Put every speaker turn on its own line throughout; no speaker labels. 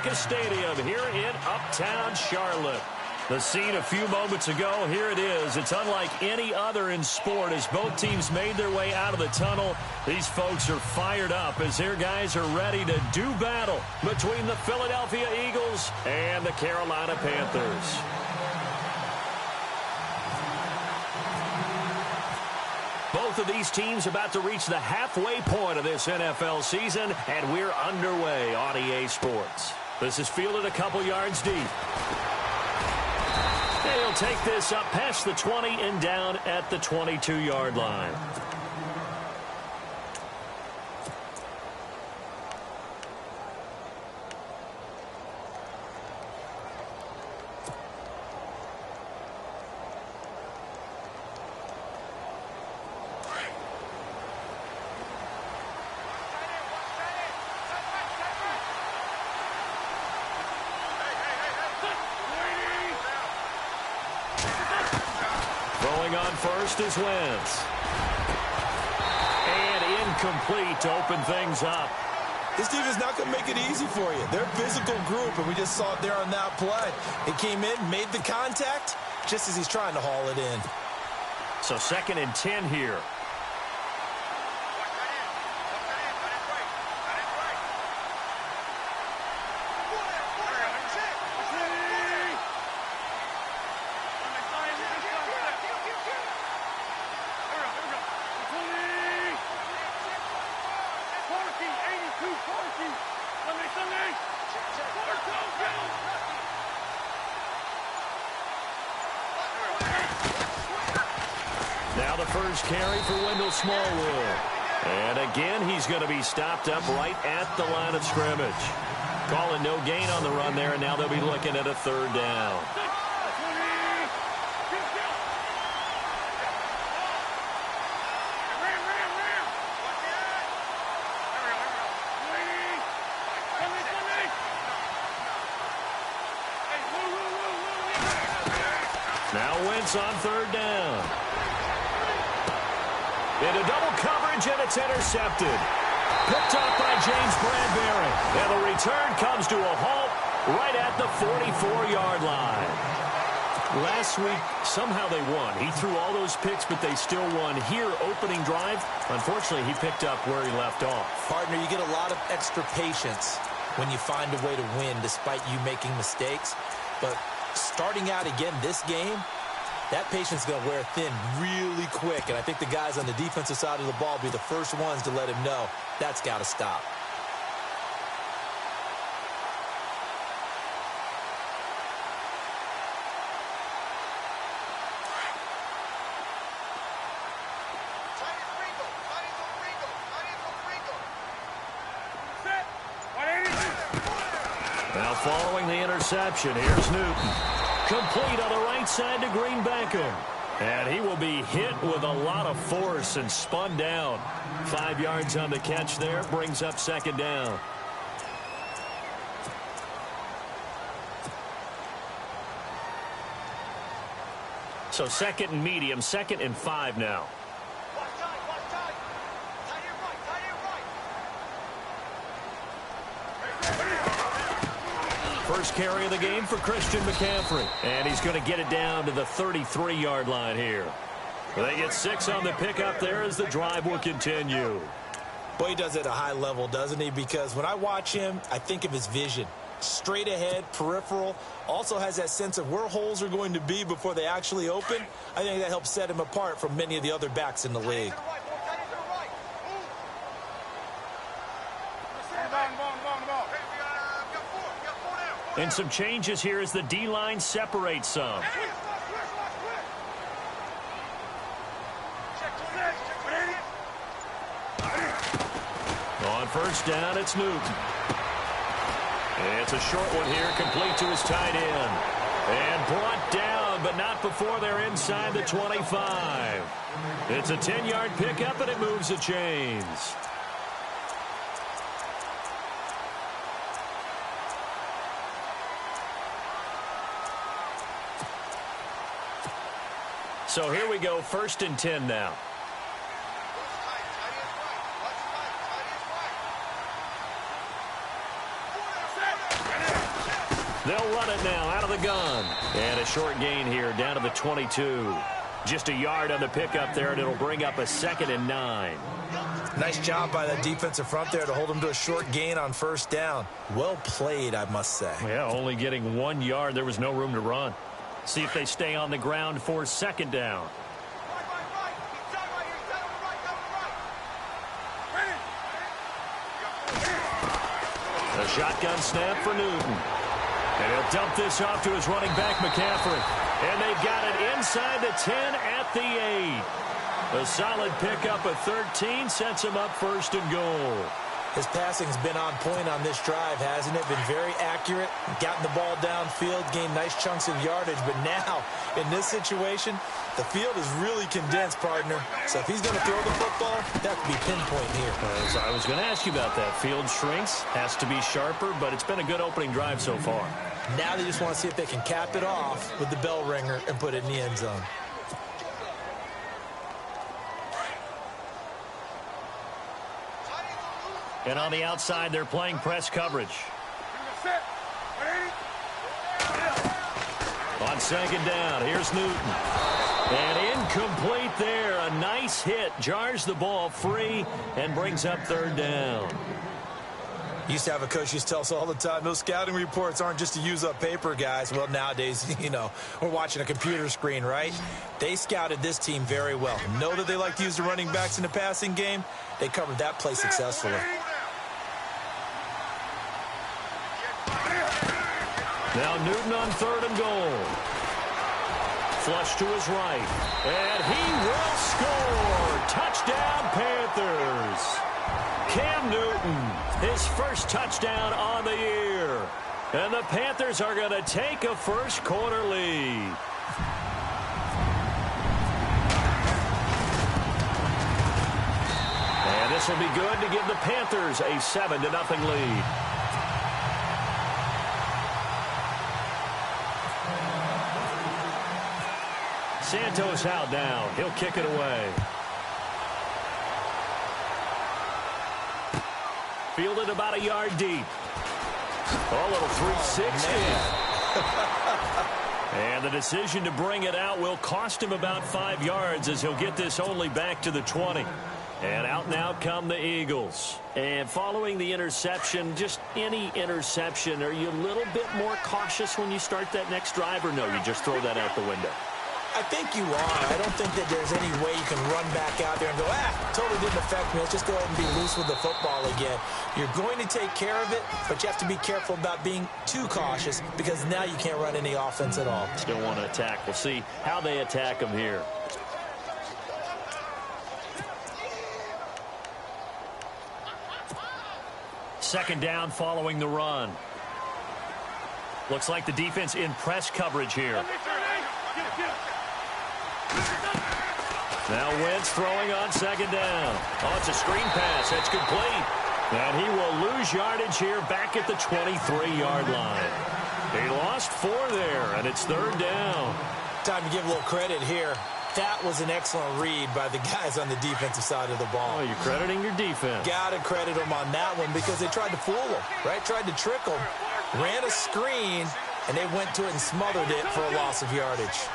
America Stadium here in Uptown Charlotte. The scene a few moments ago, here it is. It's unlike any other in sport as both teams made their way out of the tunnel. These folks are fired up as their guys are ready to do battle between the Philadelphia Eagles and the Carolina Panthers. Both of these teams about to reach the halfway point of this NFL season, and we're underway on EA Sports. This is fielded a couple yards deep. He'll take this up past the 20 and down at the 22-yard line. On first is Wentz. And incomplete to open things up.
This team is not going to make it easy for you. They're a physical group, and we just saw it there on that play. It came in, made the contact, just as he's trying to haul it in.
So 2nd and 10 here. Now the first carry for Wendell Smallwood. And again, he's going to be stopped up right at the line of scrimmage. Calling no gain on the run there, and now they'll be looking at a 3rd down. Now Wentz on 3rd down. Into double coverage, and it's intercepted. Picked up by James Bradbury. And the return comes to a halt right at the 44-yard line. Last week, somehow they won. He threw all those picks, but they still won. Here, opening drive, unfortunately, he picked up where he left off.
Partner, you get a lot of extra patience when you find a way to win despite you making mistakes. But starting out again this game, that patience is going to wear thin really quick, and I think the guys on the defensive side of the ball will be the first ones to let him know that's got to stop.
Now following the interception, here's Newton. Complete on the right side to Green Beckham. And he will be hit with a lot of force and spun down. 5 yards on the catch there, brings up 2nd down. So 2nd and medium, 2nd and 5 now. First carry of the game for Christian McCaffrey. And he's going to get it down to the 33-yard line here. They get 6 on the pickup there as the drive will continue.
Boy, he does it at a high level, doesn't he? Because when I watch him, I think of his vision. Straight ahead, peripheral. Also has that sense of where holes are going to be before they actually open. I think that helps set him apart from many of the other backs in the league.
And some changes here as the D-line separates some. On first down, it's Newton. It's a short one here, complete to his tight end. And brought down, but not before they're inside the 25. It's a 10-yard pickup, and it moves the chains. So here we go, 1st and 10 now. They'll run it now out of the gun. And a short gain here down to the 22. Just a yard on the pickup there, and it'll bring up a 2nd and 9.
Nice job by the defensive front there to hold him to a short gain on first down. Well played, I must say.
Yeah, only getting 1 yard. There was no room to run. See if they stay on the ground for 2nd down. A shotgun snap for Newton. And he'll dump this off to his running back, McCaffrey. And they've got it inside the 10 at the 8. A solid pickup of 13 sets him up 1st and goal.
His passing's been on point on this drive, hasn't it? Been very accurate, gotten the ball downfield, gained nice chunks of yardage. But now, in this situation, the field is really condensed, partner. So if he's going to throw the football, that could be pinpoint here.
I was going to ask you about that. Field shrinks, has to be sharper, but it's been a good opening drive so far.
Now they just want to see if they can cap it off with the bell ringer and put it in the end zone.
And on the outside, they're playing press coverage. On 2nd down, here's Newton. And incomplete there. A nice hit. Jars the ball free and brings up 3rd down.
Used to have a coach used to tell us all the time, those scouting reports aren't just to use up paper, guys. Well, nowadays, we're watching a computer screen, right? They scouted this team very well. Know that they like to use the running backs in the passing game. They covered that play successfully.
Now Newton on 3rd and goal. Flush to his right. And he will score. Touchdown, Panthers. Cam Newton, his first touchdown on the year. And the Panthers are going to take a first-quarter lead. And this will be good to give the Panthers a 7-0 lead. Santos out down. He'll kick it away. Fielded about a yard deep. A little 360. And the decision to bring it out will cost him about 5 yards as he'll get this only back to the 20. And out now come the Eagles. And following the interception, just any interception, are you a little bit more cautious when you start that next drive, or no, you just throw that out the window?
I think you are. I don't think that there's any way you can run back out there and go, totally didn't affect me. Let's just go ahead and be loose with the football again. You're going to take care of it, but you have to be careful about being too cautious because now you can't run any offense at all.
Still want to attack. We'll see how they attack them here. Second down following the run. Looks like the defense in press coverage here. Now Wentz throwing on second down. Oh, it's a screen pass. It's complete. And he will lose yardage here back at the 23-yard line. He lost 4 there, and it's third down.
Time to give a little credit here. That was an excellent read by the guys on the defensive side of the ball.
Oh, you're crediting your defense.
Got to credit them on that one because they tried to fool them, right? Tried to trick them. Ran a screen, and they went to it and smothered it for a loss of yardage.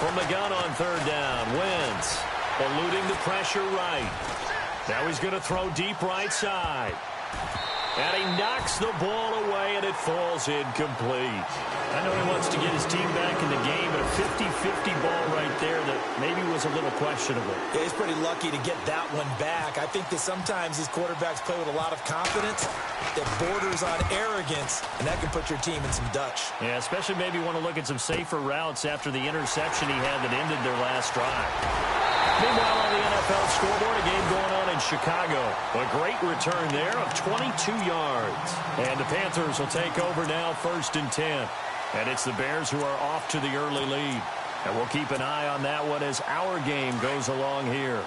From the gun on third down, Wentz eluding the pressure right. Now he's going to throw deep right side. And he knocks the ball away, and it falls incomplete. I know he wants to get his team back in the game, but a 50-50 ball right there that maybe was a little questionable.
Yeah, he's pretty lucky to get that one back. I think that sometimes these quarterbacks play with a lot of confidence that borders on arrogance, and that can put your team in some Dutch.
Yeah, especially maybe want to look at some safer routes after the interception he had that ended their last drive. Meanwhile, on the NFL scoreboard, a game going on in Chicago. A great return there of 22 yards. And the Panthers will take over now, 1st and 10. And it's the Bears who are off to the early lead. And we'll keep an eye on that one as our game goes along here.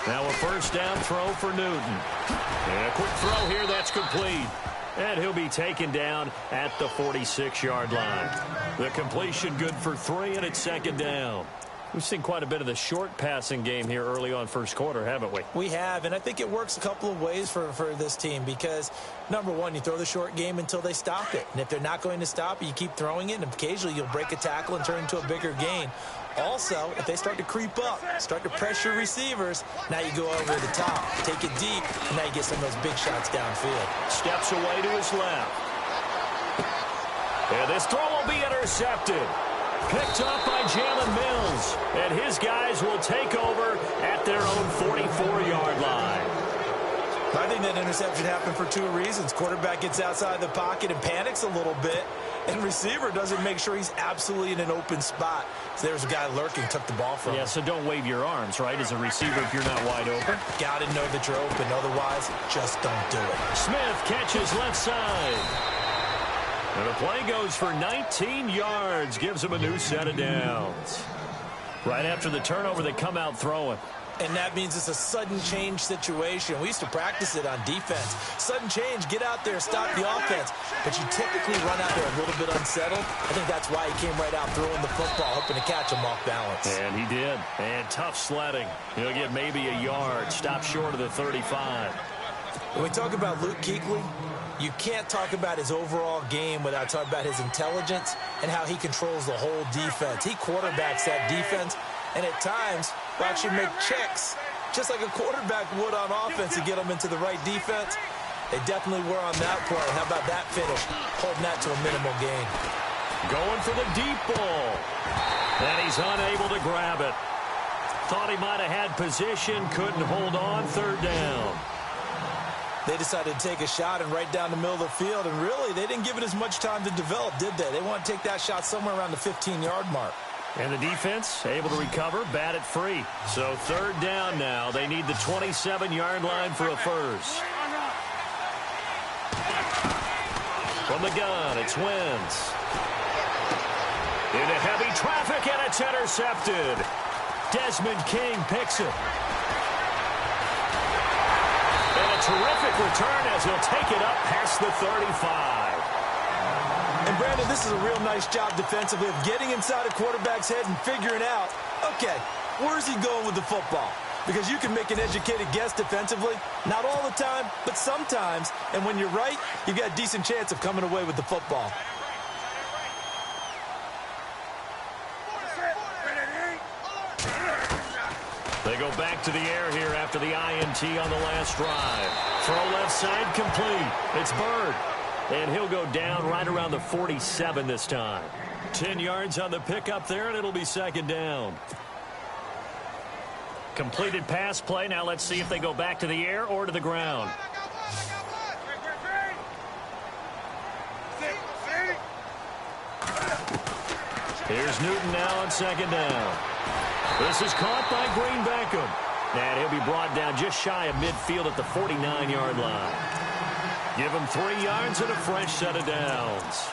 Now a first down throw for Newton. And a quick throw here, that's complete. And he'll be taken down at the 46-yard line. The completion good for 3, and it's second down. We've seen quite a bit of the short passing game here early on first quarter, haven't we?
We have, and I think it works a couple of ways for this team because, number one, you throw the short game until they stop it. And if they're not going to stop it, you keep throwing it, and occasionally you'll break a tackle and turn into a bigger gain. Also, if they start to creep up, start to pressure receivers, now you go over the top, take it deep, and now you get some of those big shots downfield.
Steps away to his left. And this throw will be intercepted. Picked up by Jalen Mills. And his guys will take over at their own 44-yard line.
I think that interception happened for 2 reasons. Quarterback gets outside the pocket and panics a little bit. And receiver doesn't make sure he's absolutely in an open spot. So there's a guy lurking, took the ball from him.
Yeah, so don't wave your arms, right, as a receiver if you're not wide open.
Got to know that you're open. Otherwise, just don't do it.
Smith catches left side. And the play goes for 19 yards. Gives him a new set of downs. Right after the turnover, they come out throwing.
And that means it's a sudden change situation. We used to practice it on defense. Sudden change, get out there, stop the offense. But you typically run out there a little bit unsettled. I think that's why he came right out throwing the football, hoping to catch him off balance.
And he did. And tough sledding. He'll get maybe a yard. Stop short of the 35.
When we talk about Luke Kuechly, you can't talk about his overall game without talking about his intelligence and how he controls the whole defense. He quarterbacks that defense, and at times will actually make checks, just like a quarterback would on offense to get them into the right defense. They definitely were on that play. How about that finish? Holding that to a minimal gain.
Going for the deep ball. And he's unable to grab it. Thought he might have had position, couldn't hold on, third down.
They decided to take a shot and right down the middle of the field, and really, they didn't give it as much time to develop, did they? They want to take that shot somewhere around the 15-yard mark.
And the defense able to recover, bat it free. So third down now. They need the 27-yard line for a first. From the gun, it's Wentz. Into heavy traffic, and it's intercepted. Desmond King picks it. And a terrific return as he'll take it up past the 35.
And, Brandon, this is a real nice job defensively of getting inside a quarterback's head and figuring out, okay, where's he going with the football? Because you can make an educated guess defensively. Not all the time, but sometimes. And when you're right, you've got a decent chance of coming away with the football.
They go back to the air here after the INT on the last drive. Throw left side complete. It's Bird. And he'll go down right around the 47 this time. 10 yards on the pickup there, and it'll be second down. Completed pass play. Now let's see if they go back to the air or to the ground. Here's Newton now on second down. This is caught by Green Beckham. And he'll be brought down just shy of midfield at the 49-yard line. Give him 3 yards and a fresh set of downs.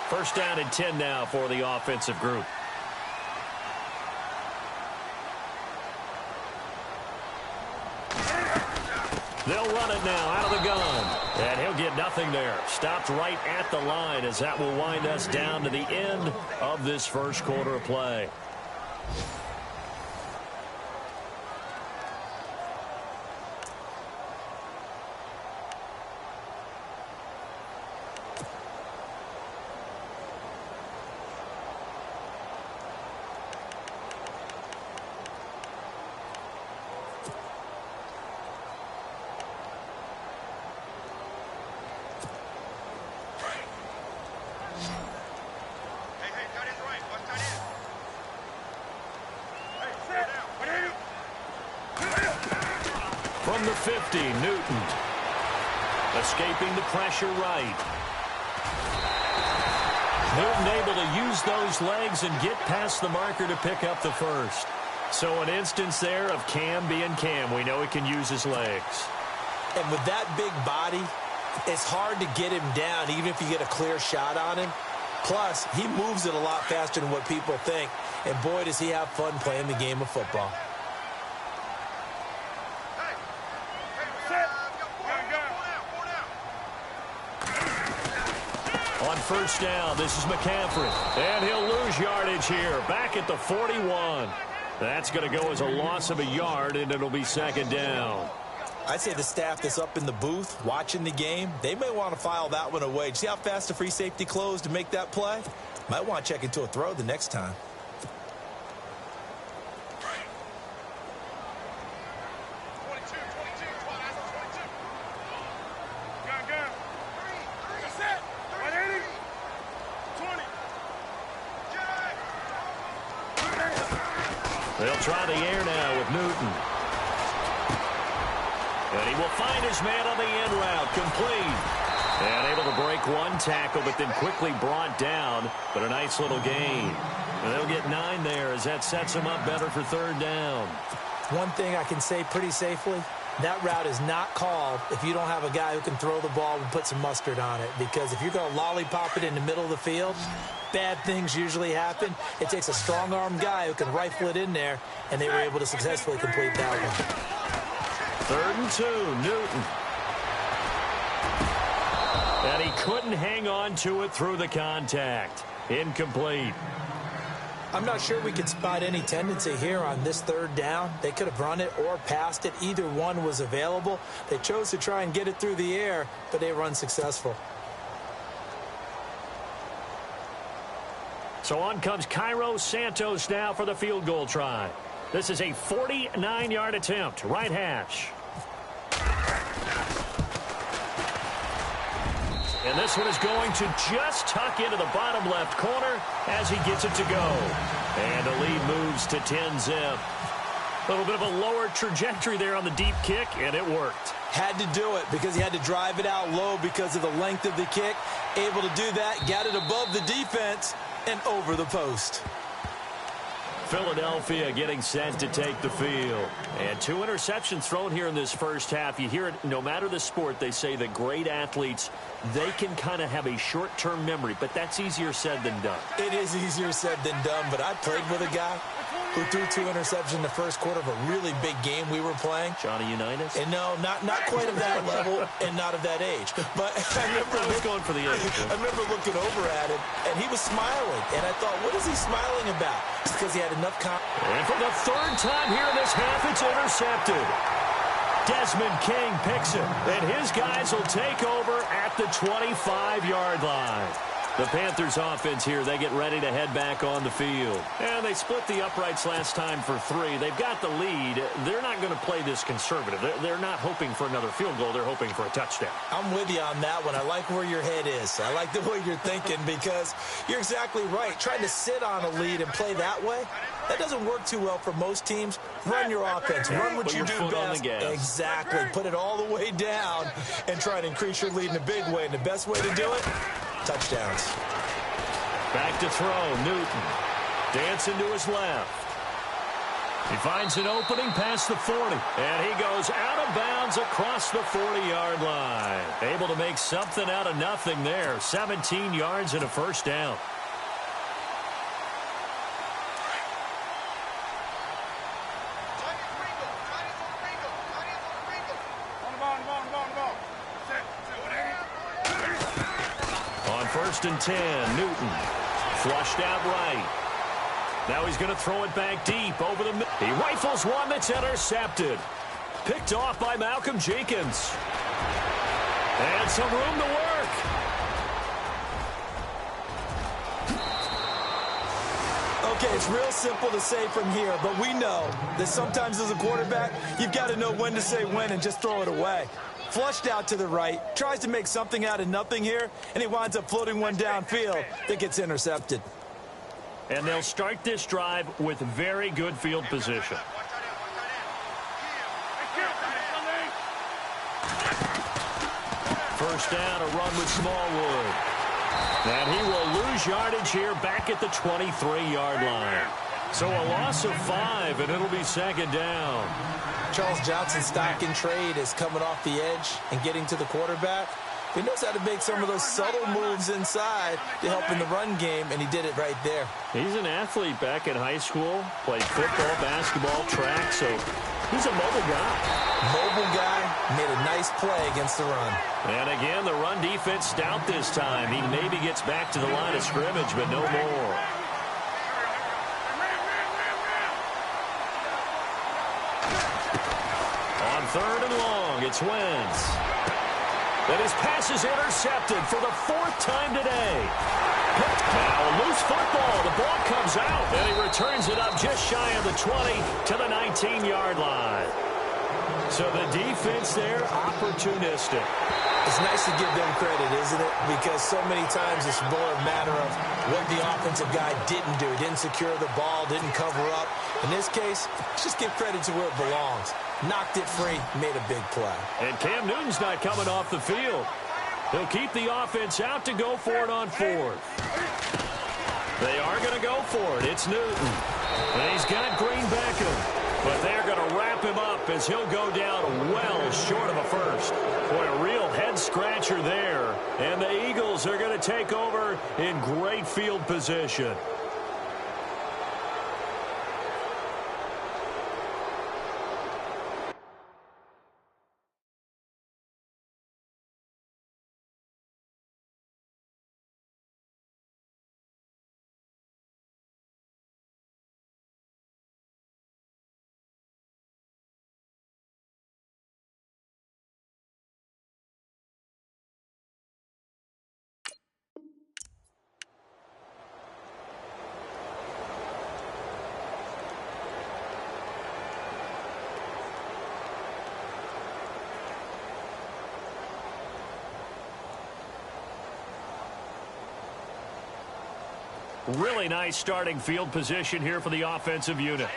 First down and 10 now for the offensive group. They'll run it now out of the gun. And he'll get nothing there. Stopped right at the line as that will wind us down to the end of this first quarter of play. From the 50, Newton. Escaping the pressure right. Newton able to use those legs and get past the marker to pick up the first. So an instance there of Cam being Cam. We know he can use his legs.
And with that big body, it's hard to get him down, even if you get a clear shot on him. Plus, he moves it a lot faster than what people think. And boy, does he have fun playing the game of football.
On first down, this is McCaffrey. And he'll lose yardage here. Back at the 41. That's going to go as a loss of a yard, and it'll be second down.
I'd say the staff that's up in the booth watching the game, they may want to file that one away. See how fast the free safety closed to make that play? Might want to check into a throw the next time.
They'll try the air now with Newton. And he will find his man on the end route, complete. And able to break one tackle, but then quickly brought down. But a nice little gain. And they'll get 9 there as that sets them up better for third down.
One thing I can say pretty safely, that route is not called if you don't have a guy who can throw the ball and put some mustard on it. Because if you're going to lollipop it in the middle of the field, bad things usually happen. It takes a strong-arm guy who can rifle it in there, and they were able to successfully complete that one.
3rd and 2, Newton. And he couldn't hang on to it through the contact. Incomplete.
I'm not sure we could spot any tendency here on this 3rd down. They could have run it or passed it. Either one was available. They chose to try and get it through the air, but they were unsuccessful.
So on comes Cairo Santos now for the field goal try. This is a 49-yard attempt, right hash. And this one is going to just tuck into the bottom left corner as he gets it to go. And the lead moves to 10-zip. A little bit of a lower trajectory there on the deep kick, and it worked.
Had to do it because he had to drive it out low because of the length of the kick. Able to do that, got it above the defense and over the post.
Philadelphia getting set to take the field. And 2 interceptions thrown here in this first half. You hear it, no matter the sport, they say that great athletes, they can kind of have a short-term memory, but that's easier said than done.
It is easier said than done, but I played with a guy who threw 2 interceptions in the first quarter of a really big game we were playing.
Johnny Unitas?
And no, not quite of that level and not of that age. But I
was going for the age.
I remember looking over at him, and he was smiling. And I thought, what is he smiling about? It's because he had enough confidence.
And for the 3rd time here in this half, it's intercepted. Desmond King picks it, and his guys will take over at the 25-yard line. The Panthers offense here, they get ready to head back on the field. And they split the uprights last time for 3. They've got the lead. They're not going to play this conservative. They're not hoping for another field goal. They're hoping for a touchdown.
I'm with you on that one. I like where your head is. I like the way you're thinking because you're exactly right. Trying to sit on a lead and play that way, that doesn't work too well for most teams. Run your offense. Run what you do best. Exactly. Put it all the way down and try to increase your lead in a big way. And the best way to do it, touchdowns.
Back to throw, Newton. Dancing to his left. He finds an opening past the 40. And he goes out of bounds across the 40-yard line. Able to make something out of nothing there. 17 yards and a first down. On 1st and 10, Newton flushed out right. Now he's going to throw it back deep over the middle. He rifles one that's intercepted. Picked off by Malcolm Jenkins. And some room to work.
Okay, it's real simple to say from here, but we know that sometimes as a quarterback, you've got to know when to say when and just throw it away. Flushed out to the right, tries to make something out of nothing here, and he winds up floating one downfield that gets intercepted.
And they'll start this drive with very good field position. First down, a run with Smallwood. And he will lose yardage here back at the 23-yard line. So a loss of 5, and it'll be second down.
Charles Johnson's stock in trade is coming off the edge and getting to the quarterback. He knows how to make some of those subtle moves inside to help in the run game, and he did it right there.
He's an athlete back in high school, played football, basketball, track, so he's a mobile guy.
Mobile guy, made a nice play against the run.
And again, the run defense stout this time. He maybe gets back to the line of scrimmage, but no more. On 3rd and long, it's Wentz. And his pass is intercepted for the 4th time today. Now a loose football. The ball comes out, and he returns it up just shy of the 20 to the 19-yard line. So the defense there, opportunistic.
It's nice to give them credit, isn't it? Because so many times it's more a matter of what the offensive guy didn't do. He didn't secure the ball, didn't cover up. In this case, just give credit to where it belongs. Knocked it free, made a big play.
And Cam Newton's not coming off the field. He'll keep the offense out to go for it on 4th. They are going to go for it. It's Newton. And he's got Green backing. But they're going to wrap him up as he'll go down well short of a first. Boy, a real head-scratcher there. And the Eagles are going to take over in great field position. Really nice starting field position here for the offensive unit.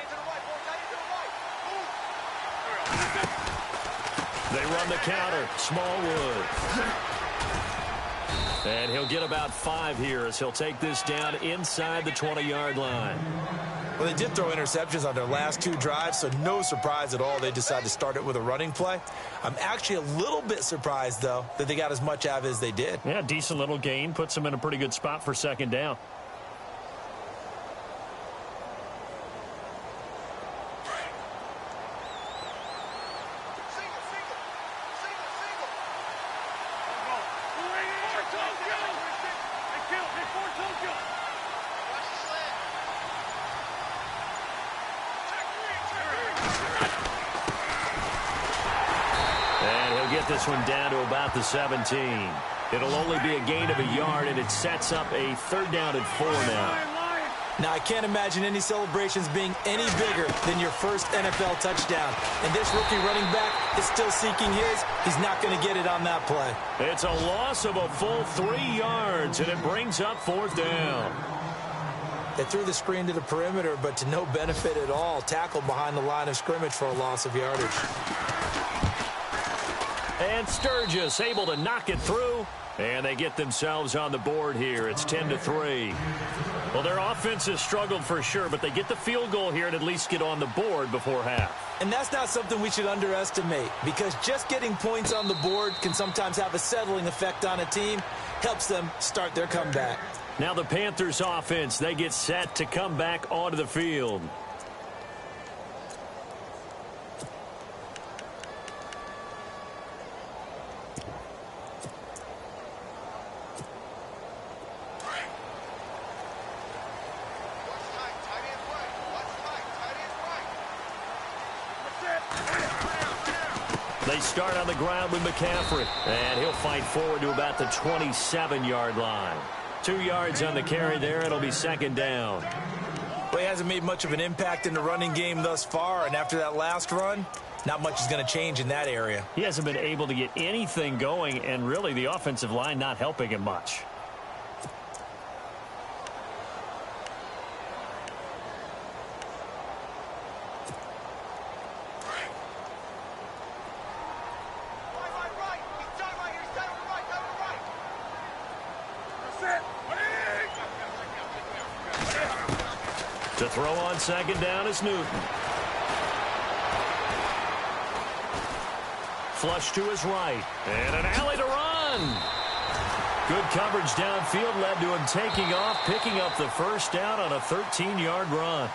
They run the counter. Smallwood. And he'll get about 5 here as he'll take this down inside the 20-yard line.
Well, they did throw interceptions on their last 2 drives, so no surprise at all they decided to start it with a running play. I'm actually a little bit surprised, though, that they got as much out of it as they did.
Yeah, decent little gain. Puts them in a pretty good spot for 2nd down. This one down to about the 17. It'll only be a gain of a yard, and it sets up a 3rd down and 4 now.
Now, I can't imagine any celebrations being any bigger than your first NFL touchdown. And this rookie running back is still seeking his. He's not going to get it on that play.
It's a loss of a full 3 yards, and it brings up 4th down.
They threw the screen to the perimeter, but to no benefit at all. Tackled behind the line of scrimmage for a loss of yardage.
And Sturgis able to knock it through. And they get themselves on the board here. It's 10-3. Well, their offense has struggled for sure, but they get the field goal here and at least get on the board before half.
And that's not something we should underestimate, because just getting points on the board can sometimes have a settling effect on a team. Helps them start their comeback.
Now the Panthers offense, they get set to come back onto the field. They start on the ground with McCaffrey, and he'll fight forward to about the 27-yard line. 2 yards on the carry there. It'll be 2nd down.
Well, he hasn't made much of an impact in the running game thus far, and after that last run, not much is going to change in that area.
He hasn't been able to get anything going, and really the offensive line not helping him much. To throw on 2nd down is Newton. Flush to his right. And an alley to run. run. Good coverage downfield led to him taking off, picking up the first down on a 13-yard run.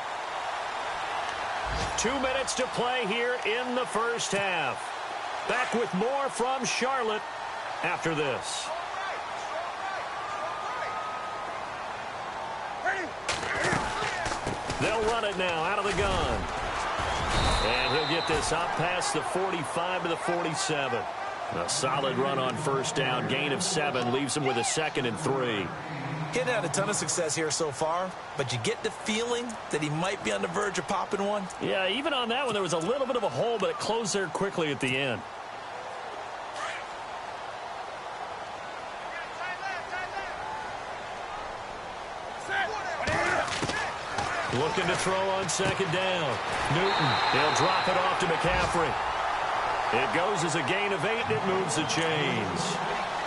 2 minutes to play here in the first half. Back with more from Charlotte after this. They'll run it now out of the gun. And he'll get this up past the 45 to the 47. A solid run on first down. Gain of 7 leaves him with a 2nd and 3.
He hadn't had a ton of success here so far, but you get the feeling that he might be on the verge of popping one.
Yeah, even on that one, there was a little bit of a hole, but it closed there quickly at the end. Looking to throw on second down. Newton, he'll drop it off to McCaffrey. It goes as a gain of 8, and it moves the chains.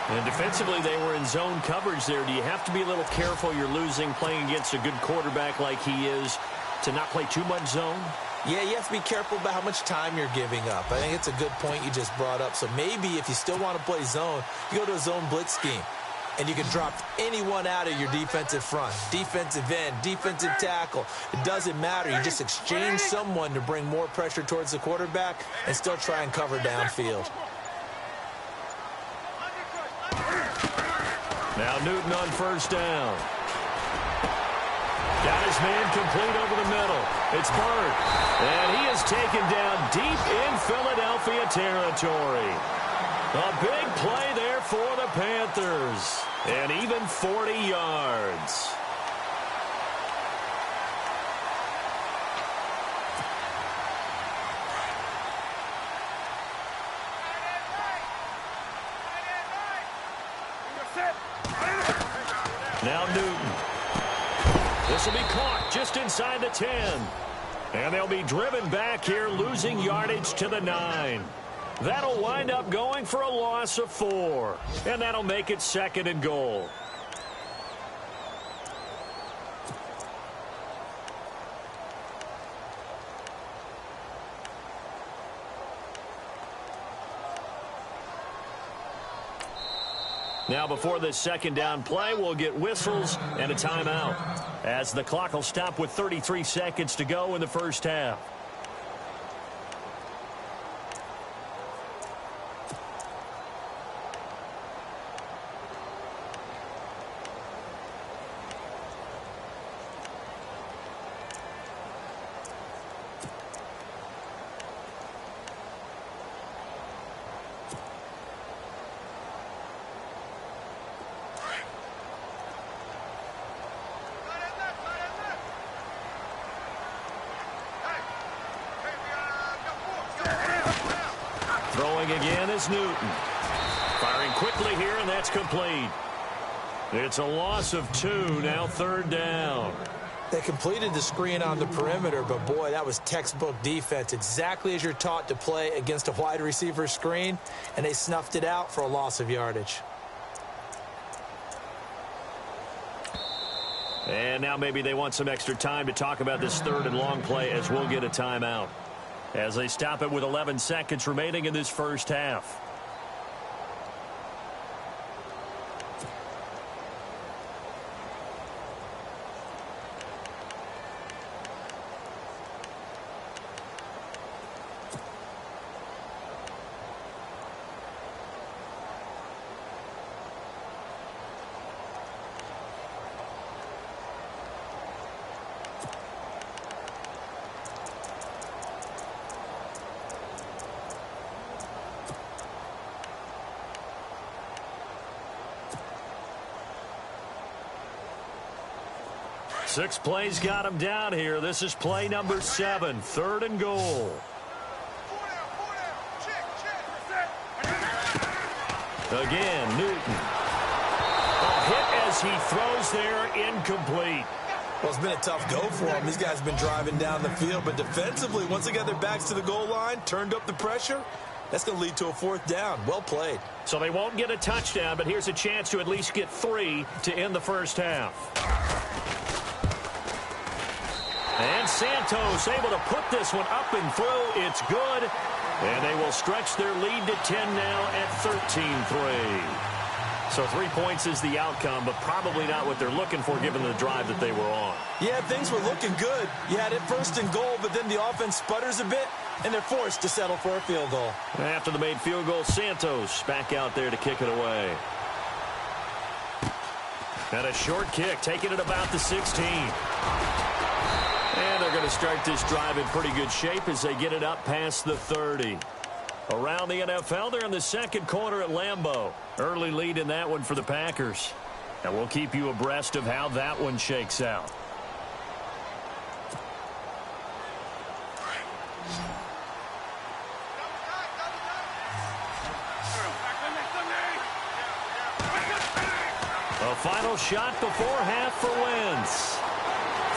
And defensively, they were in zone coverage there. Do you have to be a little careful you're losing playing against a good quarterback like he is to not play too much zone?
Yeah, you have to be careful about how much time you're giving up. I think it's a good point you just brought up. So maybe if you still want to play zone, you go to a zone blitz scheme. And you can drop anyone out of your defensive front. Defensive end, defensive tackle. It doesn't matter. You just exchange someone to bring more pressure towards the quarterback and still try and cover downfield.
Now Newton on first down. Got his man complete over the middle. It's Bird. And he is taken down deep in Philadelphia territory. A big play there for the Panthers. And even 40 yards. Now Newton. This will be caught just inside the 10. And they'll be driven back here, losing yardage to the 9. That'll wind up going for a loss of 4. And that'll make it 2nd and goal. Now before this second down play, we'll get whistles and a timeout, as the clock will stop with 33 seconds to go in the first half. Throwing again is Newton. Firing quickly here, and that's complete. It's a loss of 2, now 3rd down.
They completed the screen on the perimeter, but boy, that was textbook defense. Exactly as you're taught to play against a wide receiver screen, and they snuffed it out for a loss of yardage.
And now maybe they want some extra time to talk about this 3rd and long play, as we'll get a timeout, as they stop it with 11 seconds remaining in this first half. Six plays got him down here. This is play number 7, 3rd and goal. Again, Newton. A hit as he throws there, incomplete.
Well, it's been a tough go for them. These guys have been driving down the field, but defensively, once they got their backs to the goal line, turned up the pressure, that's going to lead to a 4th down. Well played.
So they won't get a touchdown, but here's a chance to at least get 3 to end the first half. And Santos able to put this one up and through. It's good. And they will stretch their lead to 10 now at 13-3. So 3 points is the outcome, but probably not what they're looking for given the drive that they were on.
Yeah, things were looking good. You had it first and goal, but then the offense sputters a bit, and they're forced to settle for a field goal.
After the made field goal, Santos back out there to kick it away. And a short kick, taking it about the 16. And they're going to start this drive in pretty good shape as they get it up past the 30. Around the NFL, they're in the second quarter at Lambeau. Early lead in that one for the Packers. And we'll keep you abreast of how that one shakes out. A final shot before half for Wentz.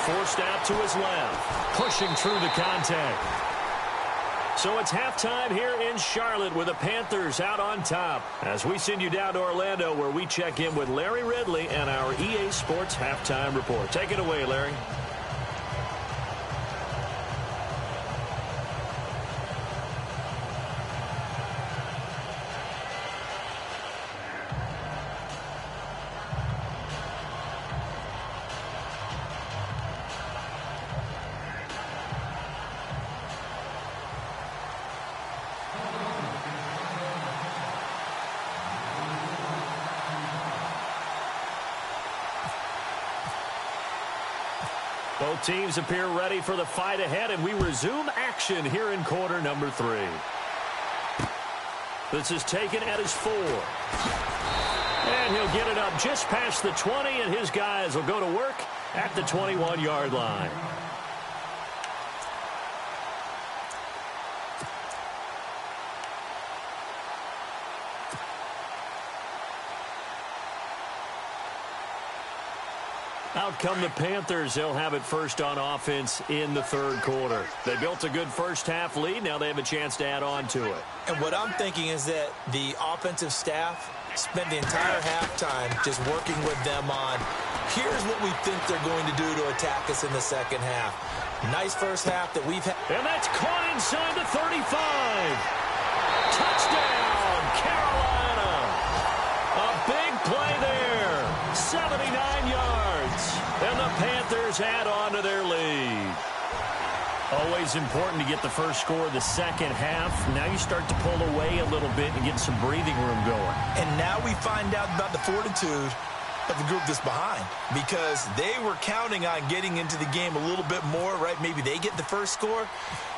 Forced out to his left. Pushing through the contact. So it's halftime here in Charlotte with the Panthers out on top. As we send you down to Orlando where we check in with Larry Ridley and our EA Sports Halftime Report. Take it away, Larry. Both teams appear ready for the fight ahead, and we resume action here in quarter number 3. This is taken at his 4. And he'll get it up just past the 20, and his guys will go to work at the 21-yard line. Out come the Panthers. They'll have it first on offense in the third quarter. They built a good first half lead. Now they have a chance to add on to it.
And what I'm thinking is that the offensive staff spent the entire halftime just working with them on, here's what we think they're going to do to attack us in the second half. Nice first half that we've had.
And that's caught inside the 35. Touchdown, Carolina. A big play there. 79 yards. And the Panthers add on to their lead. Always important to get the first score of the second half. Now you start to pull away a little bit and get some breathing room going.
And now we find out about the fortitude of the group that's behind, because they were counting on getting into the game a little bit more, right? Maybe they get the first score.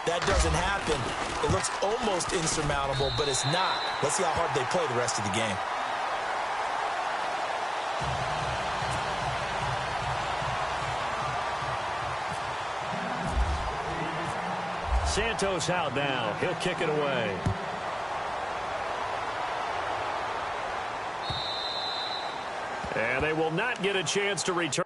That doesn't happen. It looks almost insurmountable, but it's not. Let's see how hard they play the rest of the game.
Santos out now. He'll kick it away. And they will not get a chance to return.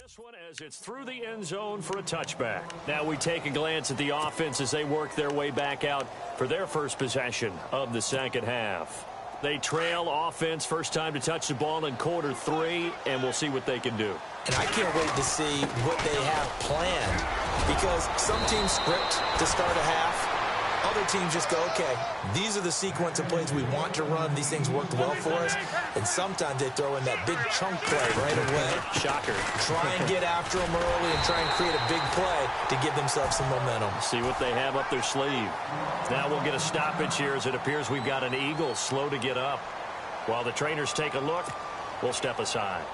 This one as it's through the end zone for a touchback. Now we take a glance at the offense as they work their way back out for their first possession of the second half. They trail offense first time to touch the ball in quarter 3, and we'll see what they can do.
And I can't wait to see what they have planned, because some teams script to start a half. Other teams just go, okay, these are the sequence of plays we want to run. These things worked well for us. And sometimes they throw in that big chunk play right away.
Shocker.
Try and get after them early and try and create a big play to give themselves some momentum.
See what they have up their sleeve. Now we'll get a stoppage here as it appears we've got an Eagle slow to get up. While the trainers take a look, we'll step aside.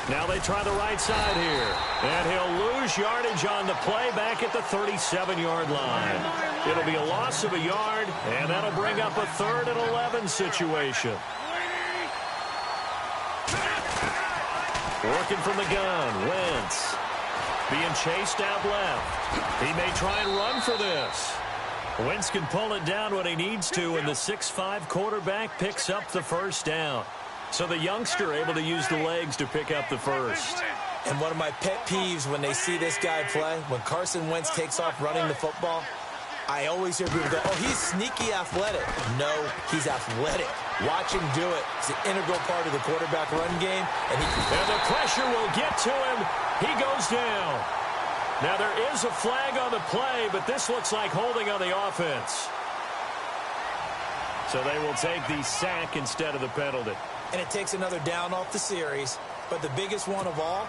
Now they try the right side here. And he'll lose yardage on the play back at the 37-yard line. It'll be a loss of a yard, and that'll bring up a 3rd and 11 situation. Working from the gun, Wentz. Being chased out left. He may try and run for this. Wentz can pull it down when he needs to, and the 6'5" quarterback picks up the first down. So the youngster able to use the legs to pick up the first.
And one of my pet peeves when they see this guy play, when Carson Wentz takes off running the football, I always hear people go, oh, he's sneaky athletic. No, he's athletic. Watch him do it. It's an integral part of the quarterback run game. And
the pressure will get to him. He goes down. Now there is a flag on the play, but this looks like holding on the offense. So they will take the sack instead of the penalty.
And it takes another down off the series. But the biggest one of all,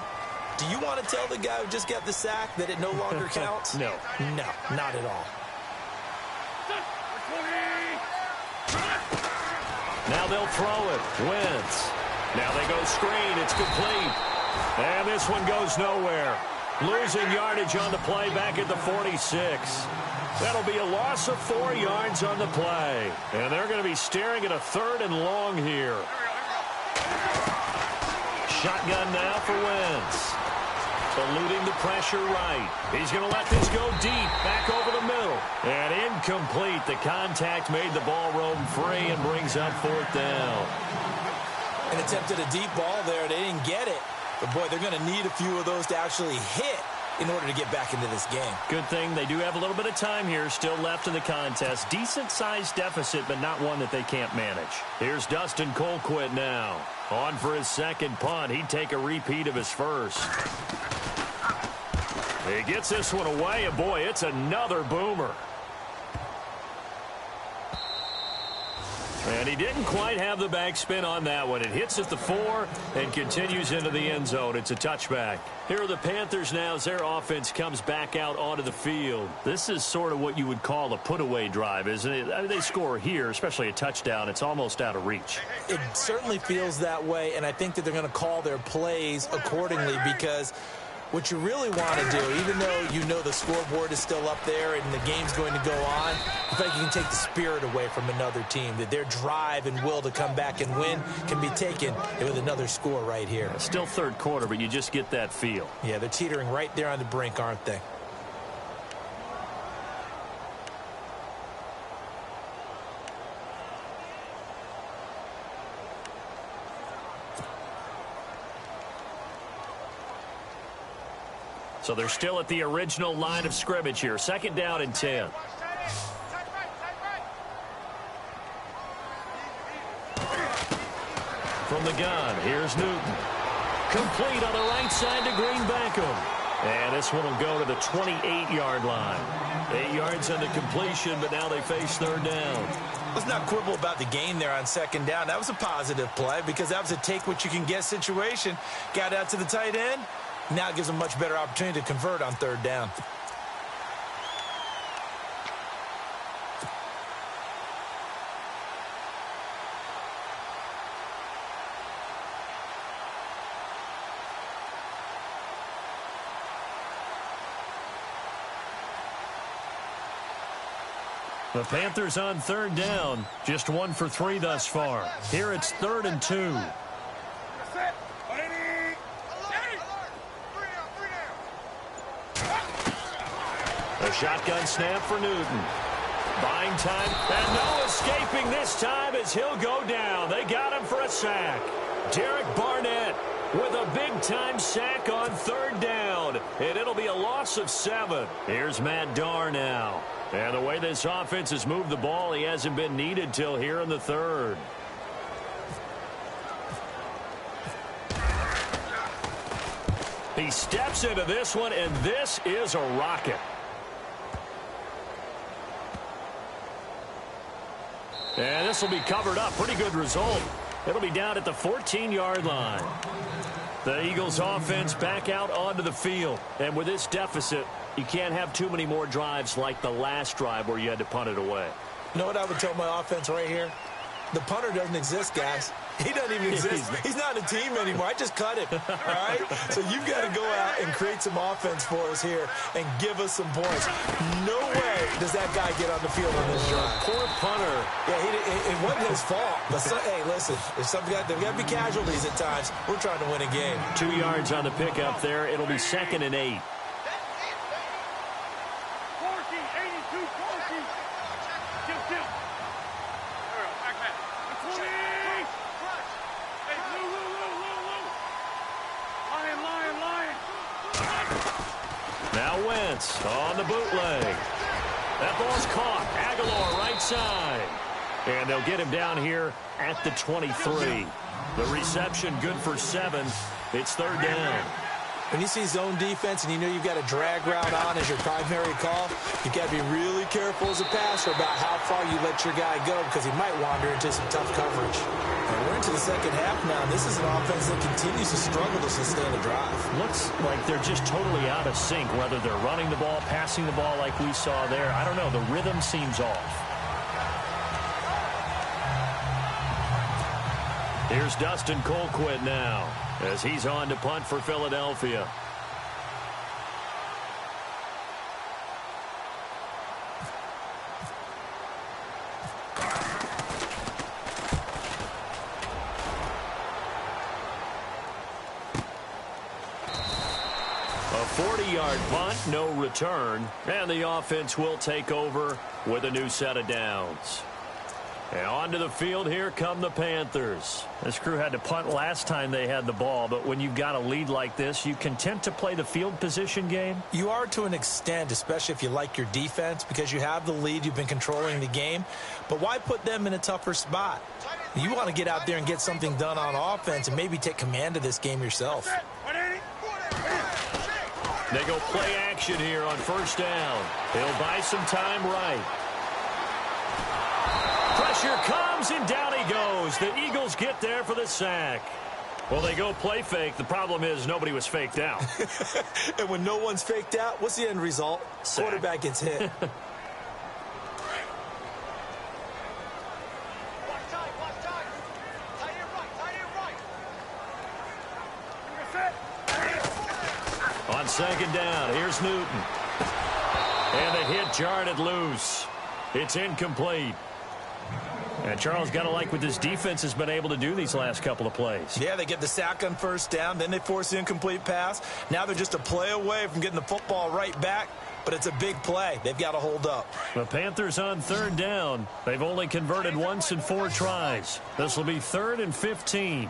do you want to tell the guy who just got the sack that it no longer counts?
No.
No, not at all.
Now they'll throw it. Wentz. Now they go screen. It's complete. And this one goes nowhere. Losing yardage on the play back at the 46. That'll be a loss of 4 yards on the play. And they're going to be staring at a 3rd and long here. Shotgun now for Wentz. Eluding the pressure right. He's going to let this go deep, back over the middle. And incomplete. The contact made the ball roam free and brings up 4th down.
And attempted a deep ball there. They didn't get it. But, boy, they're going to need a few of those to actually hit in order to get back into this game.
Good thing they do have a little bit of time here still left in the contest. Decent-sized deficit, but not one that they can't manage. Here's Dustin Colquitt now. On for his second punt. He'd take a repeat of his first. He gets this one away, and boy, it's another boomer. And he didn't quite have the backspin on that one. It hits at the 4 and continues into the end zone. It's a touchback. Here are the Panthers now as their offense comes back out onto the field. This is sort of what you would call a put-away drive, isn't it? I mean, they score here, especially a touchdown. It's almost out of reach.
It certainly feels that way, and I think that they're going to call their plays accordingly because what you really want to do, even though you know the scoreboard is still up there and the game's going to go on, I think you can take the spirit away from another team, that their drive and will to come back and win can be taken with another score right here.
Still 3rd quarter, but you just get that feel.
Yeah, they're teetering right there on the brink, aren't they?
So they're still at the original line of scrimmage here. 2nd down and 10. From the gun, here's Newton. Complete on the right side to Green Beckham. And this one will go to the 28-yard line. 8 yards on the completion, but now they face 3rd down.
Let's not quibble about the gain there on 2nd down. That was a positive play because that was a take-what-you-can-get situation. Got out to the tight end. Now it gives them a much better opportunity to convert on 3rd down.
The Panthers on 3rd down. Just 1 for 3 thus far. Here it's 3rd and 2. A shotgun snap for Newton. Buying time, and no escaping this time as he'll go down. They got him for a sack. Derek Barnett with a big-time sack on 3rd down, and it'll be a loss of 7. Here's Matt Darr now. And the way this offense has moved the ball, he hasn't been needed till here in the 3rd. He steps into this one, and this is a rocket. And this will be covered up. Pretty good result. It'll be down at the 14-yard line. The Eagles offense back out onto the field. And with this deficit, you can't have too many more drives like the last drive where you had to punt it away.
You know what I would tell my offense right here? The punter doesn't exist, guys. He doesn't even exist. He's not a team anymore. I just cut him, all right? So you've got to go out and create some offense for us here and give us some points. No way does that guy get on the field on this drive.
Poor punter.
Yeah, it wasn't his fault. But, hey, listen, there's got to be casualties at times. We're trying to win a game.
2 yards on the pickup there. It'll be 2nd and 8. Now Wentz on the bootleg. That ball's caught. Aguilar right side. And they'll get him down here at the 23. The reception good for 7. It's 3rd down.
When you see zone defense and you know you've got a drag route on as your primary call, you've got to be really careful as a passer about how far you let your guy go because he might wander into some tough coverage. And we're into the second half now, and this is an offense that continues to struggle to sustain a drive.
Looks like they're just totally out of sync, whether they're running the ball, passing the ball like we saw there. I don't know. The rhythm seems off. Here's Dustin Colquitt now as he's on to punt for Philadelphia. A 40-yard punt, no return, and the offense will take over with a new set of downs. And onto the field, here come the Panthers. This crew had to punt last time they had the ball, but when you've got a lead like this, you content to play the field position game?
You are to an extent, especially if you like your defense, because you have the lead, you've been controlling the game. But why put them in a tougher spot? You want to get out there and get something done on offense and maybe take command of this game yourself.
They go play action here on 1st down. They'll buy some time right. Pressure comes, and down he goes. The Eagles get there for the sack. Well, they go play fake. The problem is nobody was faked out.
And when no one's faked out, what's the end result?
Sack.
Quarterback gets hit.
On 2nd down, here's Newton. And the hit jarred it loose. It's incomplete. And Charles, got to like what this defense has been able to do these last couple of plays.
Yeah, they get the sack on 1st down, then they force the incomplete pass. Now they're just a play away from getting the football right back, but it's a big play. They've got to hold up.
The Panthers on 3rd down. They've only converted once in 4 tries. This will be 3rd and 15.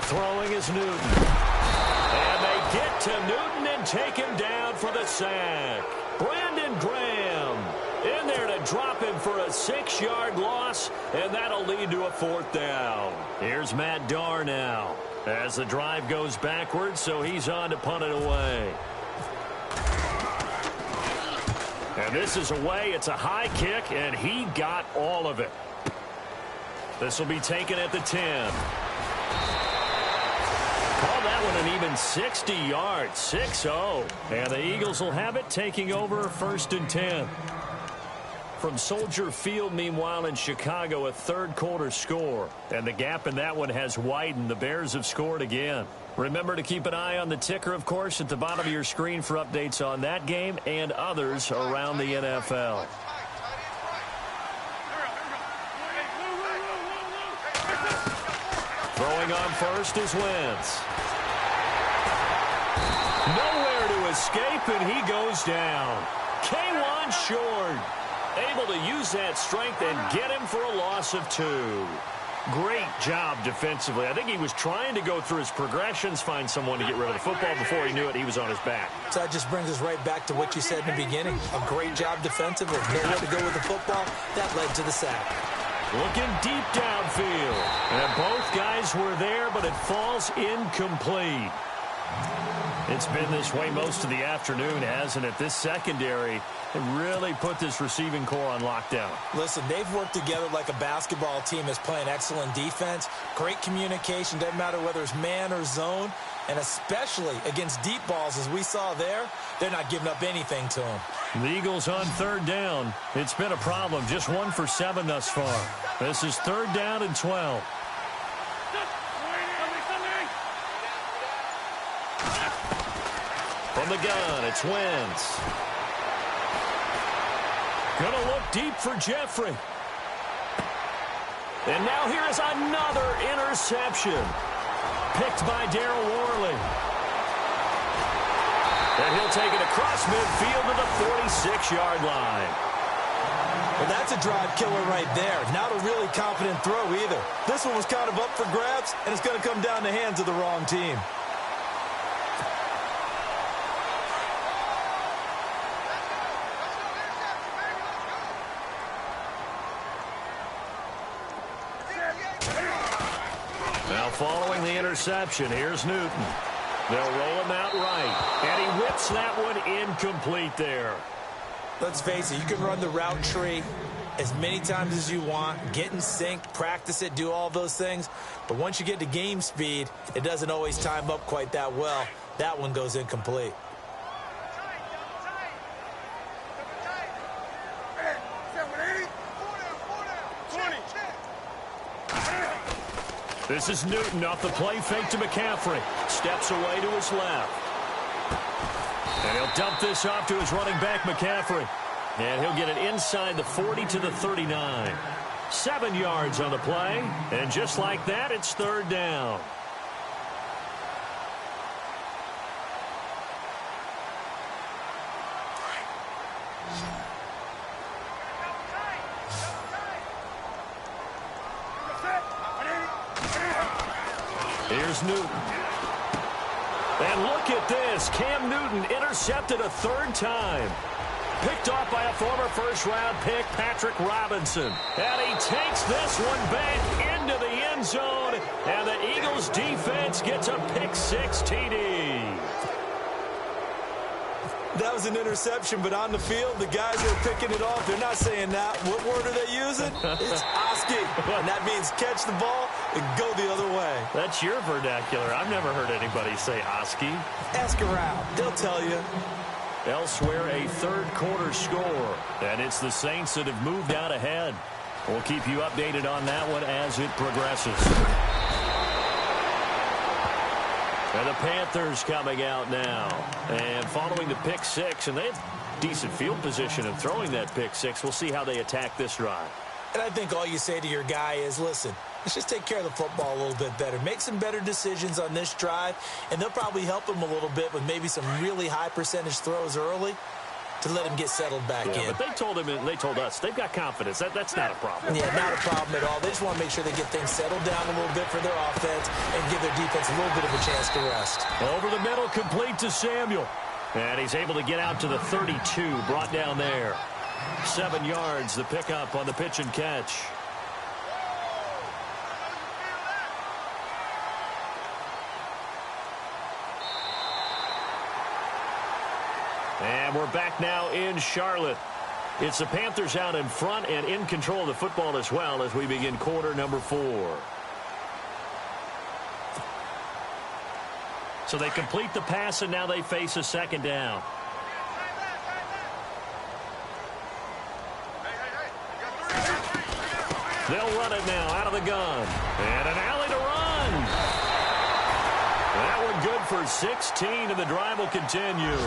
Throwing is Newton. And they get to Newton and take him down for the sack. Brandon Graham in there to drop him for a 6-yard loss, and that'll lead to a 4th down. Here's Matt Darr now as the drive goes backwards, so he's on to punt it away. And this is away. It's a high kick, and he got all of it. This will be taken at the 10. Call that one an even 60 yards, 6-0. And the Eagles will have it, taking over 1st and 10. From Soldier Field, meanwhile, in Chicago, a 3rd quarter score. And the gap in that one has widened. The Bears have scored again. Remember to keep an eye on the ticker, of course, at the bottom of your screen for updates on that game and others around the NFL. Throwing on 1st is Wentz. Nowhere to escape, and he goes down. K1 short. Able to use that strength and get him for a loss of 2. Great job defensively. I think he was trying to go through his progressions, find someone to get rid of the football. Before he knew it, he was on his back.
So that just brings us right back to what you said in the beginning. A great job defensively. Nowhere to go with the football. That led to the sack.
Looking deep downfield. And both guys were there, but it falls incomplete. It's been this way most of the afternoon, hasn't it? This secondary really put this receiving core on lockdown.
Listen, they've worked together like a basketball team that's playing excellent defense. Great communication, doesn't matter whether it's man or zone. And especially against deep balls, as we saw there, they're not giving up anything to them.
The Eagles on third down. It's been a problem. Just 1 for 7 thus far. This is third down and 12. From the gun, it's Wentz. Gonna look deep for Jeffrey. And now here is another interception. Picked by Darryl Worley. And he'll take it across midfield to the 46-yard line.
Well, that's a drive killer right there. Not a really confident throw either. This one was kind of up for grabs, and it's going to come down the hands of the wrong team.
Now following the interception, here's Newton. They'll roll him out right. And he whips that one incomplete there.
Let's face it, you can run the route tree as many times as you want, get in sync, practice it, do all those things. But once you get to game speed, it doesn't always time up quite that well. That one goes incomplete.
This is Newton off the play fake to McCaffrey. Steps away to his left. And he'll dump this off to his running back, McCaffrey. And he'll get it inside the 40 to the 39. 7 yards on the play. And just like that, it's third down. Here's Newton. And look at this. Cam Newton intercepted a third time. Picked off by a former first-round pick, Patrick Robinson. And he takes this one back into the end zone. And the Eagles defense gets a pick-6 TD.
That was an interception, but on the field, the guys who are picking it off, they're not saying that. What word are they using? It's Oski. And that means catch the ball and go the other way.
That's your vernacular. I've never heard anybody say Oski.
Ask around. They'll tell you.
Elsewhere, a third-quarter score. And it's the Saints that have moved out ahead. We'll keep you updated on that one as it progresses. And the Panthers coming out now. And following the pick-6, and they have decent field position in throwing that pick-6. We'll see how they attack this drive.
And I think all you say to your guy is, listen, let's just take care of the football a little bit better. Make some better decisions on this drive, and they'll probably help him a little bit with maybe some really high-percentage throws early to let him get settled back in.
But they told him, and they told us, they've got confidence. That's not a problem.
Yeah, not a problem at all. They just want to make sure they get things settled down a little bit for their offense and give their defense a little bit of a chance to rest.
Over the middle, complete to Samuel. And he's able to get out to the 32, brought down there. 7 yards, the pickup on the pitch and catch. And we're back now in Charlotte. It's the Panthers out in front and in control of the football as well as we begin quarter number 4. So they complete the pass, and now they face a second down. They'll run it now out of the gun. And an alley to run. That one good for 16, and the drive will continue.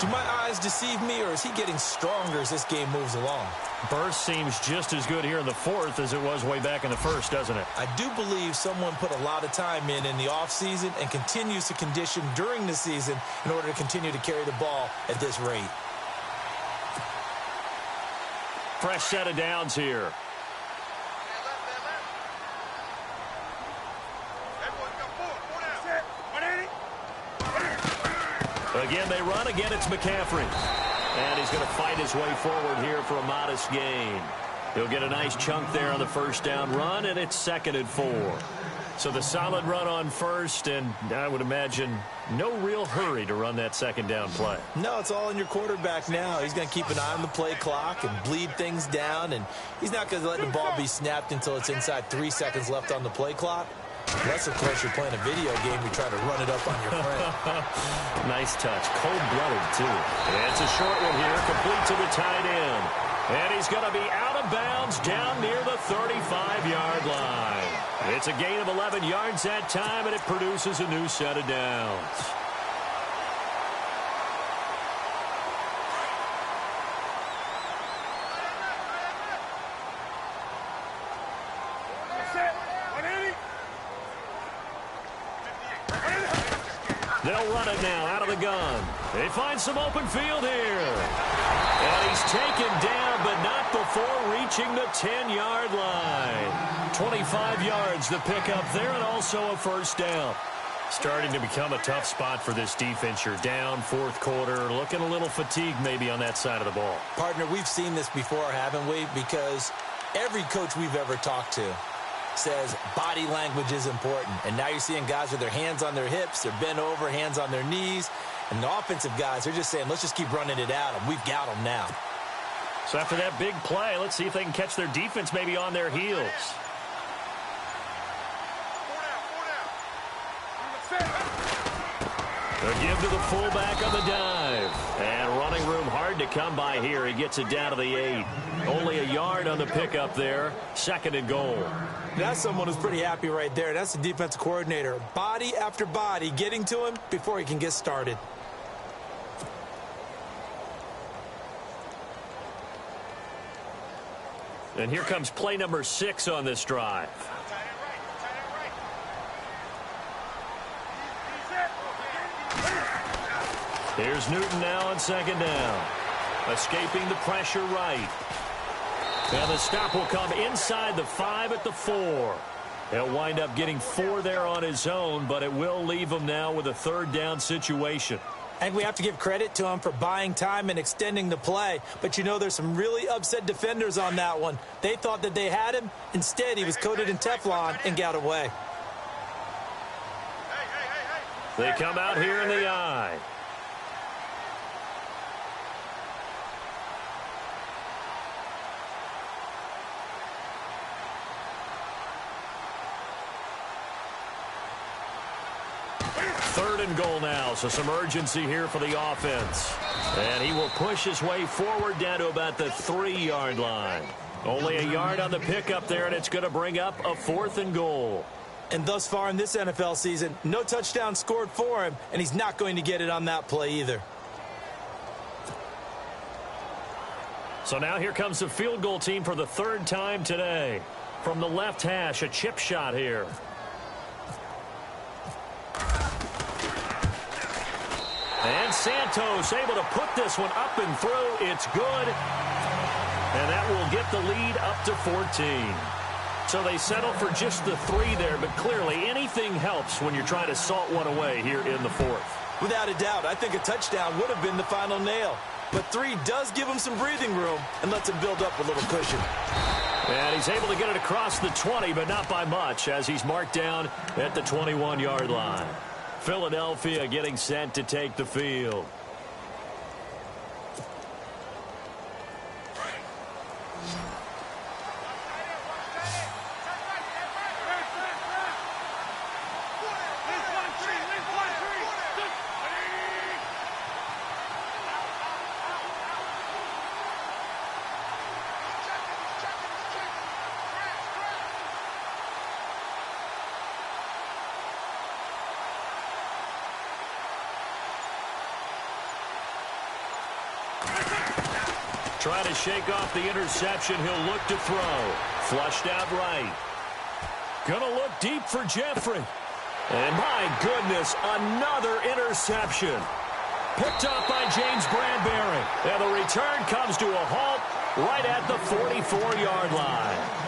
Do my eyes deceive me, or is he getting stronger as this game moves along?
Burst seems just as good here in the fourth as it was way back in the first, doesn't it?
I do believe someone put a lot of time in the offseason and continues to condition during the season in order to continue to carry the ball at this rate.
Fresh set of downs here. Again, they run. Again, it's McCaffrey. And he's going to fight his way forward here for a modest gain. He'll get a nice chunk there on the first down run, and it's 2nd and 4. So the solid run on first, and I would imagine no real hurry to run that second down play.
No, it's all in your quarterback now. He's going to keep an eye on the play clock and bleed things down, and he's not going to let the ball be snapped until it's inside 3 seconds left on the play clock. Unless, of course, you're playing a video game, you try to run it up on your friend.
Nice touch. Cold-blooded, too. And it's a short one here, complete to the tight end. And he's going to be out of bounds down near the 35-yard line. It's a gain of 11 yards that time, and it produces a new set of downs. They'll run it now out of the gun. They find some open field here. And he's taken down, but not before reaching the 10-yard line. 25 yards the pickup there, and also a first down. Starting to become a tough spot for this defense. You're down fourth quarter, looking a little fatigued maybe on that side of the ball.
Partner, we've seen this before, haven't we? Because every coach we've ever talked to says body language is important. And now you're seeing guys with their hands on their hips, they're bent over, hands on their knees. And the offensive guys, they're just saying, let's just keep running it at them. We've got them now.
So after that big play, let's see if they can catch their defense maybe on their heels. A give to the fullback on the dive. And running room hard to come by here. He gets it down to the 8. Only a yard on the pickup there. Second and goal.
That's someone who's pretty happy right there. That's the defensive coordinator. Body after body getting to him before he can get started.
And here comes play number 6 on this drive. Here's Newton now on second down. Escaping the pressure right. And the stop will come inside the 5 at the 4. He'll wind up getting 4 there on his own, but it will leave him now with a third down situation.
And we have to give credit to him for buying time and extending the play. But, you know, there's some really upset defenders on that one. They thought that they had him. Instead, he was coated in Teflon and got away.
They come out here in the eye. Third and goal now, so some urgency here for the offense. And he will push his way forward down to about the 3-yard line. Only a yard on the pickup there, and it's going to bring up a 4th and goal.
And thus far in this NFL season, no touchdown scored for him, and he's not going to get it on that play either.
So now here comes the field goal team for the 3rd time today. From the left hash, a chip shot here. And Santos able to put this one up and through. It's good. And that will get the lead up to 14. So they settle for just the 3 there, but clearly anything helps when you're trying to salt one away here in the 4th.
Without a doubt, I think a touchdown would have been the final nail. But 3 does give him some breathing room and lets him build up a little cushion.
And he's able to get it across the 20, but not by much, as he's marked down at the 21-yard line. Philadelphia getting set to take the field. Trying to shake off the interception. He'll look to throw. Flushed out right. Gonna look deep for Jeffrey. And my goodness, another interception. Picked up by James Bradbury. And the return comes to a halt right at the 44-yard line.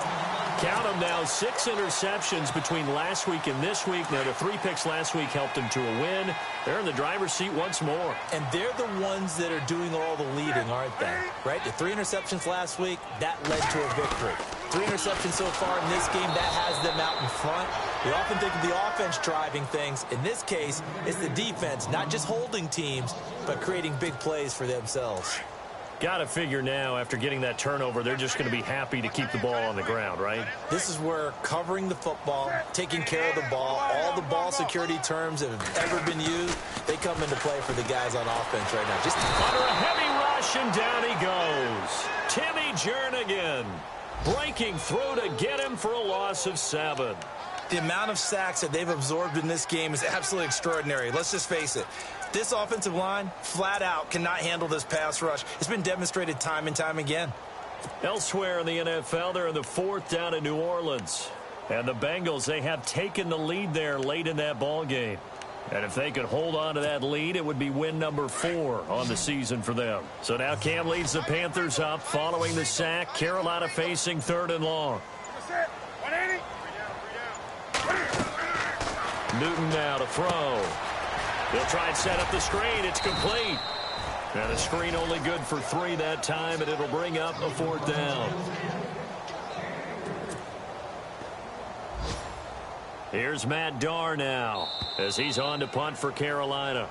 Count them now, 6 interceptions between last week and this week. Now, the 3 picks last week helped them to a win. They're in the driver's seat once more.
And they're the ones that are doing all the leading, aren't they? Right? The 3 interceptions last week, that led to a victory. 3 interceptions so far in this game. That has them out in front. We often think of the offense driving things. In this case, it's the defense, not just holding teams, but creating big plays for themselves.
Got to figure now, after getting that turnover, they're just going to be happy to keep the ball on the ground, right?
This is where covering the football, taking care of the ball, all the ball security terms that have ever been used, they come into play for the guys on offense right now. Just
under a heavy rush, and down he goes. Timmy Jernigan breaking through to get him for a loss of 7.
The amount of sacks that they've absorbed in this game is absolutely extraordinary. Let's just face it. This offensive line, flat out, cannot handle this pass rush. It's been demonstrated time and time again.
Elsewhere in the NFL, they're in the 4th down in New Orleans. And the Bengals, they have taken the lead there late in that ball game. And if they could hold on to that lead, it would be win number 4 on the season for them. So now Cam leads the Panthers up following the sack. Carolina facing 3rd and long. Newton now to throw. He'll try and set up the screen. It's complete. And the screen only good for 3 that time, and it'll bring up a 4th down. Here's Matt Darr now as he's on to punt for Carolina.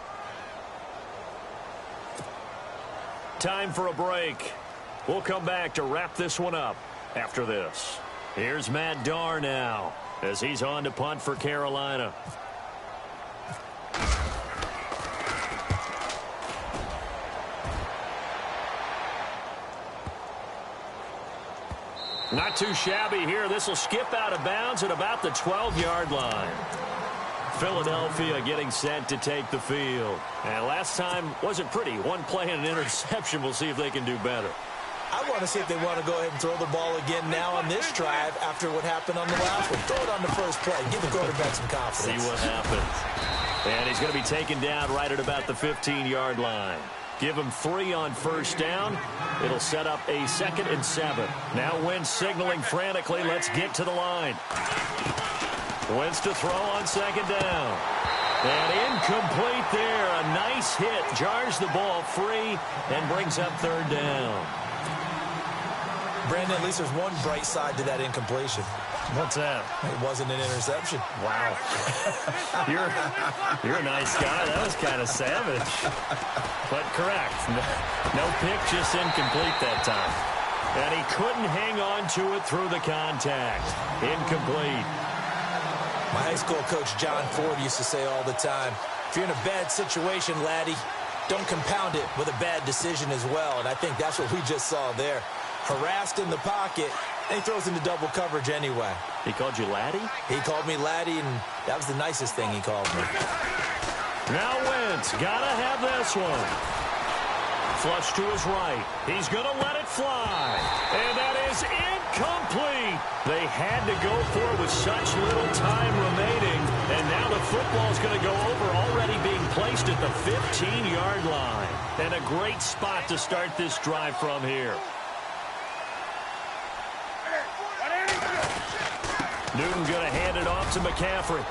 Time for a break. We'll come back to wrap this one up after this. Here's Matt Darr now as he's on to punt for Carolina. Not too shabby here. This will skip out of bounds at about the 12-yard line. Philadelphia getting set to take the field. And last time wasn't pretty. One play and an interception. We'll see if they can do better.
I want to see if they want to go ahead and throw the ball again now on this drive after what happened on the last one. Throw it on the first play. Give the quarterback some confidence.
See what happens. And he's going to be taken down right at about the 15-yard line. Give him 3 on first down. It'll set up a 2nd and 7. Now Wentz signaling frantically. Let's get to the line. Wentz to throw on 2nd down. And incomplete there. A nice hit. Jars the ball free and brings up 3rd down.
Brandon, at least there's one bright side to that incompletion.
What's that?
It wasn't an interception.
Wow. You're a nice guy. That was kind of savage. But correct. No pick, just incomplete that time. And he couldn't hang on to it through the contact. Incomplete.
My high school coach, John Ford, used to say all the time, if you're in a bad situation, laddie, don't compound it with a bad decision as well. And I think that's what we just saw there. Harassed in the pocket, and he throws into double coverage anyway.
He called you laddie?
He called me laddie, and that was the nicest thing he called me.
Now Wentz, gotta have this one. Flush to his right. He's gonna let it fly. And that is incomplete. They had to go for it with such little time remaining. And now the football's gonna go over, already being placed at the 15-yard line. And a great spot to start this drive from here. Newton going to hand it off to McCaffrey.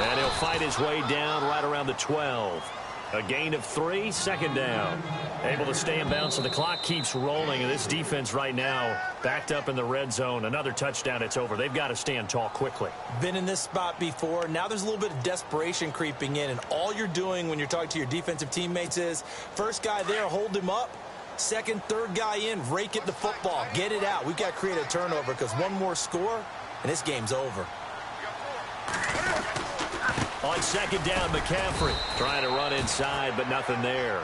And he'll fight his way down right around the 12. A gain of 3, 2nd down. Able to stay in bounds, so the clock keeps rolling. And this defense right now backed up in the red zone. Another touchdown, it's over. They've got to stand tall quickly.
Been in this spot before. Now there's a little bit of desperation creeping in. And all you're doing when you're talking to your defensive teammates is, first guy there, hold him up. Second, third guy in, rake at the football. Get it out. We've got to create a turnover because one more score, and this game's over.
On 2nd down, McCaffrey trying to run inside, but nothing there.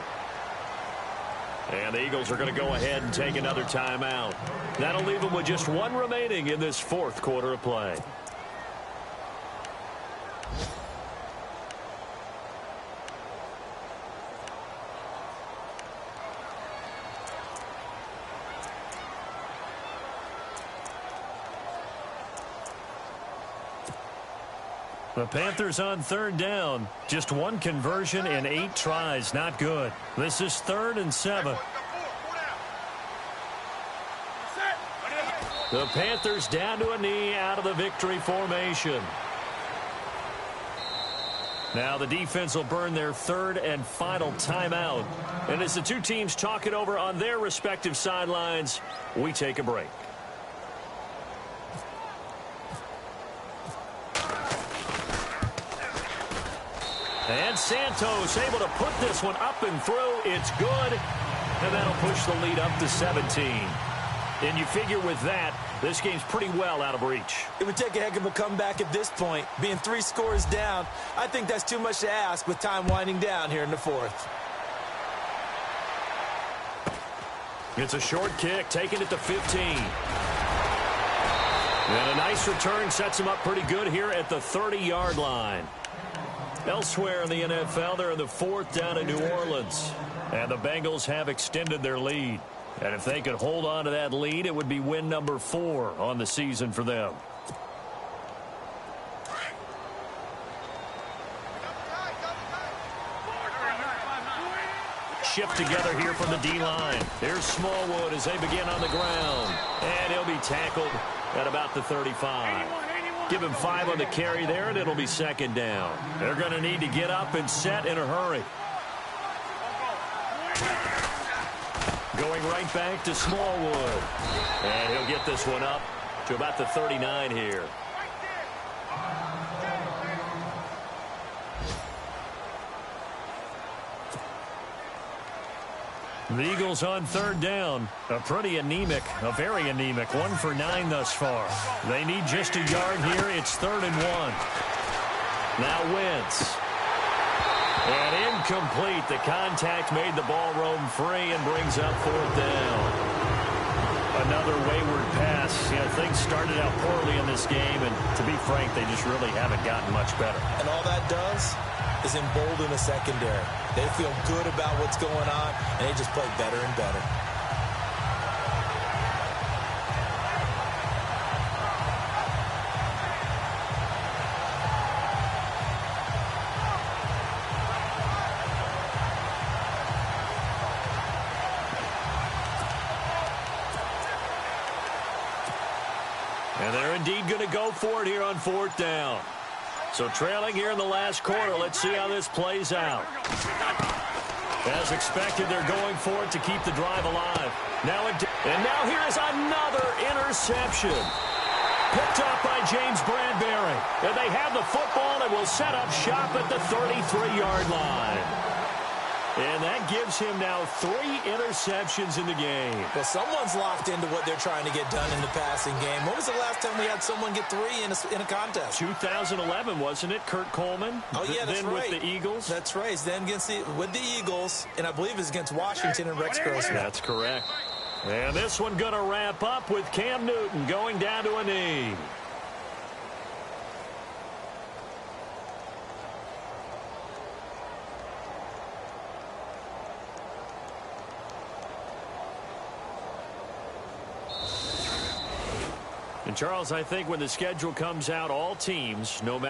And the Eagles are going to go ahead and take another timeout. That'll leave them with just 1 remaining in this 4th quarter of play. The Panthers on 3rd down. Just 1 conversion in 8 tries. Not good. This is 3rd and 7. The Panthers down to a knee out of the victory formation. Now the defense will burn their 3rd and final timeout. And as the two teams talk it over on their respective sidelines, we take a break. And Santos able to put this one up and through. It's good. And that'll push the lead up to 17. And you figure with that, this game's pretty well out of reach.
It would take a heck of a comeback at this point. Being 3 scores down, I think that's too much to ask with time winding down here in the 4th.
It's a short kick, taking it to 15. And a nice return sets him up pretty good here at the 30-yard line. Elsewhere in the NFL, they're in the 4th down in New Orleans. And the Bengals have extended their lead. And if they could hold on to that lead, it would be win number 4 on the season for them. Shift together here from the D-line. Here's Smallwood as they begin on the ground. And he'll be tackled at about the 35. Give him 5 on the carry there, and it'll be 2nd down. They're going to need to get up and set in a hurry. Going right back to Smallwood. And he'll get this one up to about the 39 here. The Eagles on 3rd down. A pretty anemic, a very anemic 1 for 9 thus far. They need just a yard here. It's 3rd and 1. Now Wentz. And incomplete. The contact made the ball roam free and brings up 4th down. Another wayward pass. You know, things started out poorly in this game, and to be frank, they just really haven't gotten much better.
And all that does is embolden the secondary. They feel good about what's going on, and they just play better and better.
And they're indeed going to go for it here on 4th down. So trailing here in the last quarter. Let's see how this plays out. As expected, they're going for it to keep the drive alive. And now here is another interception. Picked up by James Bradbury. And they have the football and will set up shop at the 33-yard line. And that gives him now 3 interceptions in the game.
Well, someone's locked into what they're trying to get done in the passing game. When was the last time we had someone get 3 in a contest?
2011, wasn't it? Kurt Coleman?
Oh, yeah, that's
then
right.
With the Eagles?
That's right. Then with the Eagles, and I believe it's against Washington and Rex Grossman.
That's correct. And this one going to wrap up with Cam Newton going down to a knee. And, Charles, I think when the schedule comes out, all teams, no matter